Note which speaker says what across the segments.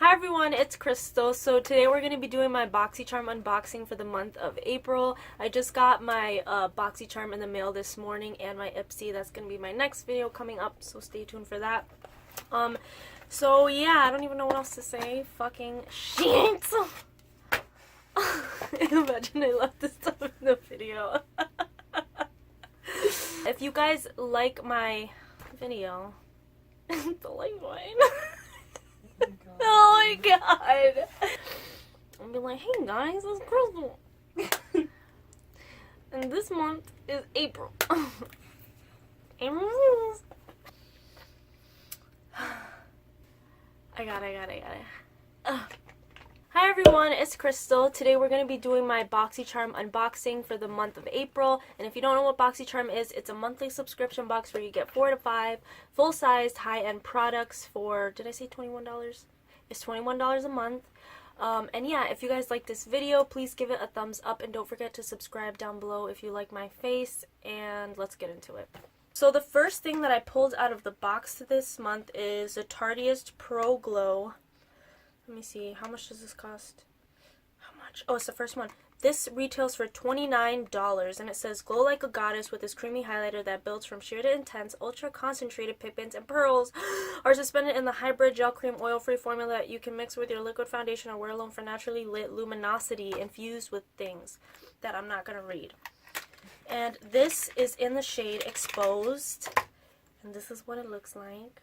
Speaker 1: Hi everyone, it's Crystal. So today we're going to be doing my BOXYCHARM unboxing for the month of April. I just got my BOXYCHARM in the mail this morning and my Ipsy. That's going to be my next video coming up, so stay tuned for that. So yeah, I don't even know what else to say. Fucking shit! Imagine I left this stuff in the video. If you guys like my video, the like mine. Oh my god. I'll be like, hey guys, it's Crystal. And this month is April. April. I got it. Hi everyone, it's Crystal. Today we're going to be doing my BOXYCHARM unboxing for the month of April. And if you don't know what BOXYCHARM is, it's a monthly subscription box where you get 4 to 5 full-sized high-end products for, did I say $21? It's $21 a month. And yeah, if you guys like this video, please give it a thumbs up and don't forget to subscribe down below if you like my face, and let's get into it. So the first thing that I pulled out of the box this month is the Tarteist Pro Glow. Let me see, how much does this cost? How much? Oh, it's the first one. This retails for $29, and it says, glow like a goddess with this creamy highlighter that builds from sheer to intense, ultra-concentrated pigments and pearls are suspended in the hybrid gel cream oil-free formula that you can mix with your liquid foundation or wear alone for naturally lit luminosity infused with things that I'm not going to read. And this is in the shade Exposed, and this is what it looks like.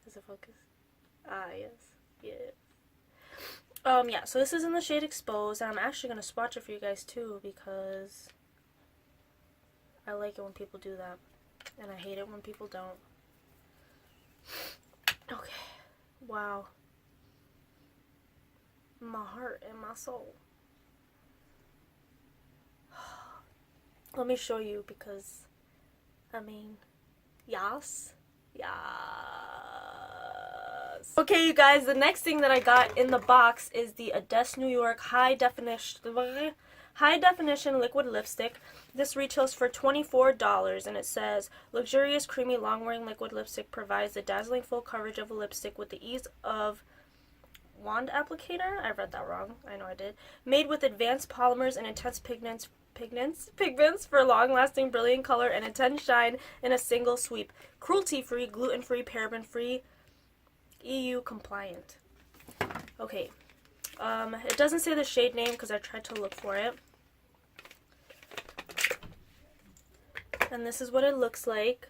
Speaker 1: Does it focus? Ah, yes. Yes. Yeah, so this is in the shade Exposed, and I'm actually going to swatch it for you guys too, because I like it when people do that, and I hate it when people don't. Okay, wow. My heart and my soul. Let me show you, because, I mean, yes. Yes. Okay, you guys, the next thing that I got in the box is the Ades New York High Definition Liquid Lipstick. This retails for $24, and it says, luxurious, creamy, long-wearing liquid lipstick provides the dazzling full coverage of a lipstick with the ease of wand applicator. I read that wrong. I know I did. Made with advanced polymers and intense pigments for long-lasting brilliant color and intense shine in a single sweep. Cruelty-free, gluten-free, paraben-free, EU compliant. Okay. It doesn't say the shade name because I tried to look for it. And this is what it looks like.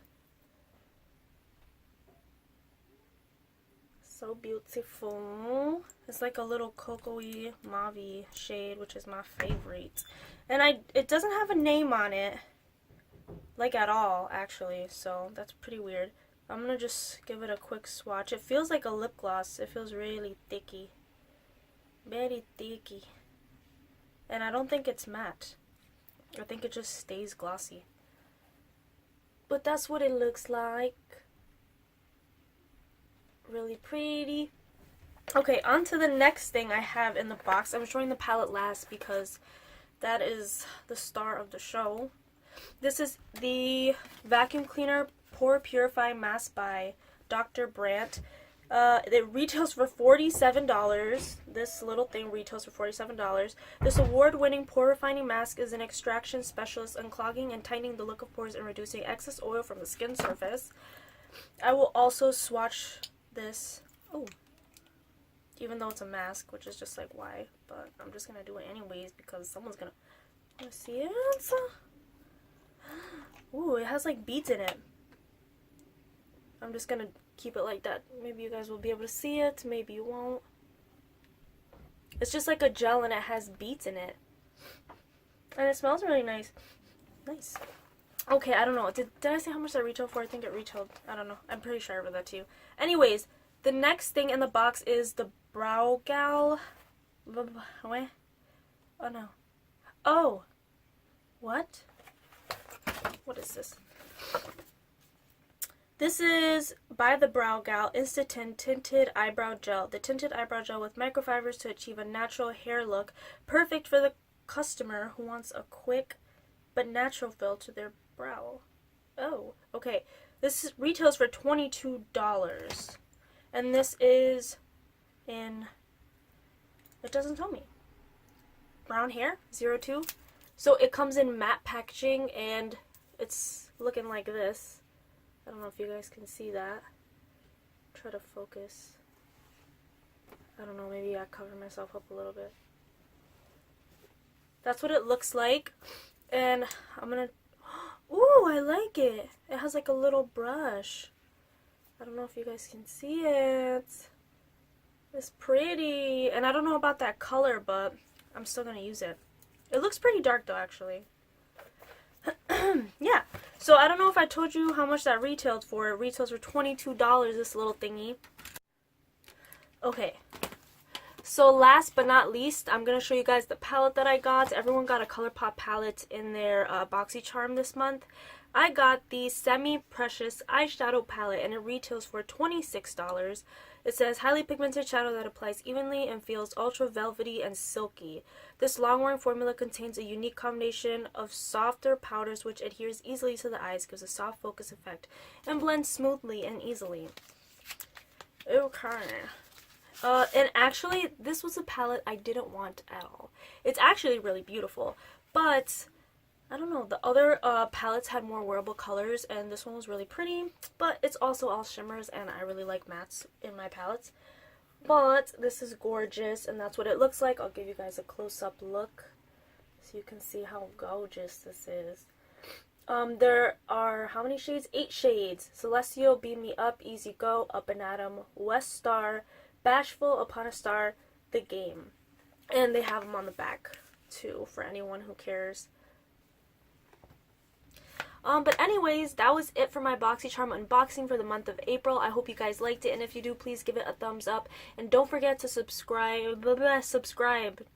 Speaker 1: So beautiful. It's like a little cocoa-y, mauve-y shade, which is my favorite. And it doesn't have a name on it, like at all, actually, so that's pretty weird. I'm gonna just give it a quick swatch. It feels like a lip gloss. It feels really thicky. Very thicky. And I don't think it's matte. I think it just stays glossy. But that's what it looks like. Really pretty. Okay, on to the next thing I have in the box. I'm showing the palette last because that is the star of the show. This is the Vacuum Cleaner Purify Mask by Dr. Brandt. It retails for $47. This little thing retails for $47. This award-winning pore-refining mask is an extraction specialist, unclogging and tightening the look of pores and reducing excess oil from the skin surface. I will also swatch this. Oh. Even though it's a mask, which is just like, why? But I'm just going to do it anyways because someone's going to see it. Ooh, it has like beads in it. I'm just going to keep it like that. Maybe you guys will be able to see it. Maybe you won't. It's just like a gel and it has beads in it. And it smells really nice. Nice. Okay, I don't know. Did I say how much that retailed for? I think it retailed. I don't know. I'm pretty sure I read that too. Anyways, the next thing in the box is the Brow Gal. Oh no. Oh. What? What is this? This is by the Brow Gal Instant Tinted Eyebrow Gel. The tinted eyebrow gel with microfibers to achieve a natural hair look. Perfect for the customer who wants a quick but natural fill to their brow. Oh, okay. This retails for $22. And this is And it doesn't tell me. Brown hair, 02. So it comes in matte packaging, and it's looking like this. I don't know if you guys can see that. Try to focus. I don't know, maybe I cover myself up a little bit. That's what it looks like. And I'm gonna, ooh, I like it. It has like a little brush. I don't know if you guys can see it. It's pretty. And I don't know about that color, but I'm still gonna use it. It looks pretty dark though, actually. Yeah. So I don't know if I told you how much that retailed for. It retails for $22, this little thingy. Okay. So last but not least, I'm going to show you guys the palette that I got. Everyone got a ColourPop palette in their BOXYCHARM this month. I got the Semi Precious Eyeshadow palette, and it retails for $26. It says, highly pigmented shadow that applies evenly and feels ultra velvety and silky. This long-wearing formula contains a unique combination of softer powders which adheres easily to the eyes, gives a soft focus effect, and blends smoothly and easily. Okay. And actually, this was a palette I didn't want at all. It's actually really beautiful, but I don't know, the other palettes had more wearable colors, and this one was really pretty, but it's also all shimmers, and I really like mattes in my palettes. But this is gorgeous, and that's what it looks like. I'll give you guys a close-up look so you can see how gorgeous this is. There are, how many shades? 8 shades. Celestial, Beam Me Up, Easy Go, Up and Atom, West Star, Bashful, Upon a Star, The Game. And they have them on the back, too, for anyone who cares. But anyways, that was it for my BOXYCHARM unboxing for the month of April. I hope you guys liked it, and if you do, please give it a thumbs up. And don't forget to subscribe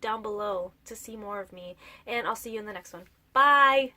Speaker 1: down below to see more of me. And I'll see you in the next one. Bye!